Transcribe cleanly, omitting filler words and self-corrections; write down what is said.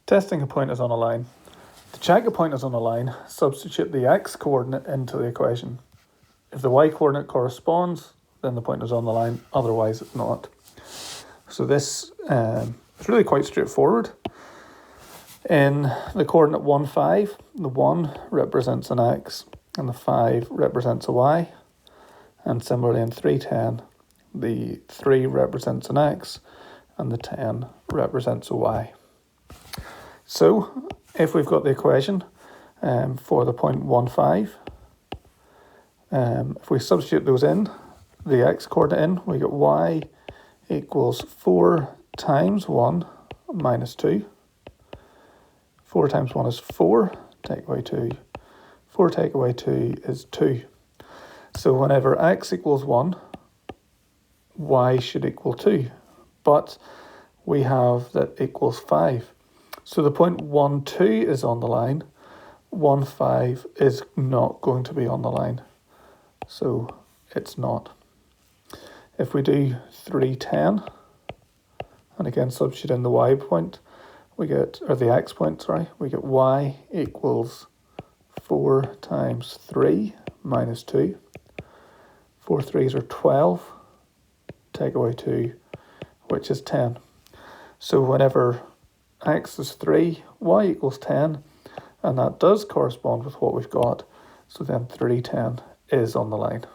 Testing a point is on a line. To check a point is on a line, substitute the x coordinate into the equation. If the y coordinate corresponds, then the point is on the line, otherwise it's not. So this is really quite straightforward. In the coordinate 1, 5, the 1 represents an x and the 5 represents a y. And similarly in 3, 10, the 3 represents an x and the 10 represents a y. So if we've got the equation for the point 1, 5, if we substitute those in, the x coordinate in, we get y equals 4 times 1 minus 2. 4 times 1 is 4, take away 2. 4 take away 2 is 2. So whenever x equals 1, y should equal 2. But we have that equals 5. So the point 1, 2 is on the line. 1, 5 is not going to be on the line. So it's not. If we do 3, 10, and again substitute in the y point, we get, or the x point, sorry, we get y equals 4 times 3 minus 2. 4 3s are 12, take away 2, which is 10. So whenever x is 3, y equals 10, and that does correspond with what we've got, so then 3, 10 is on the line.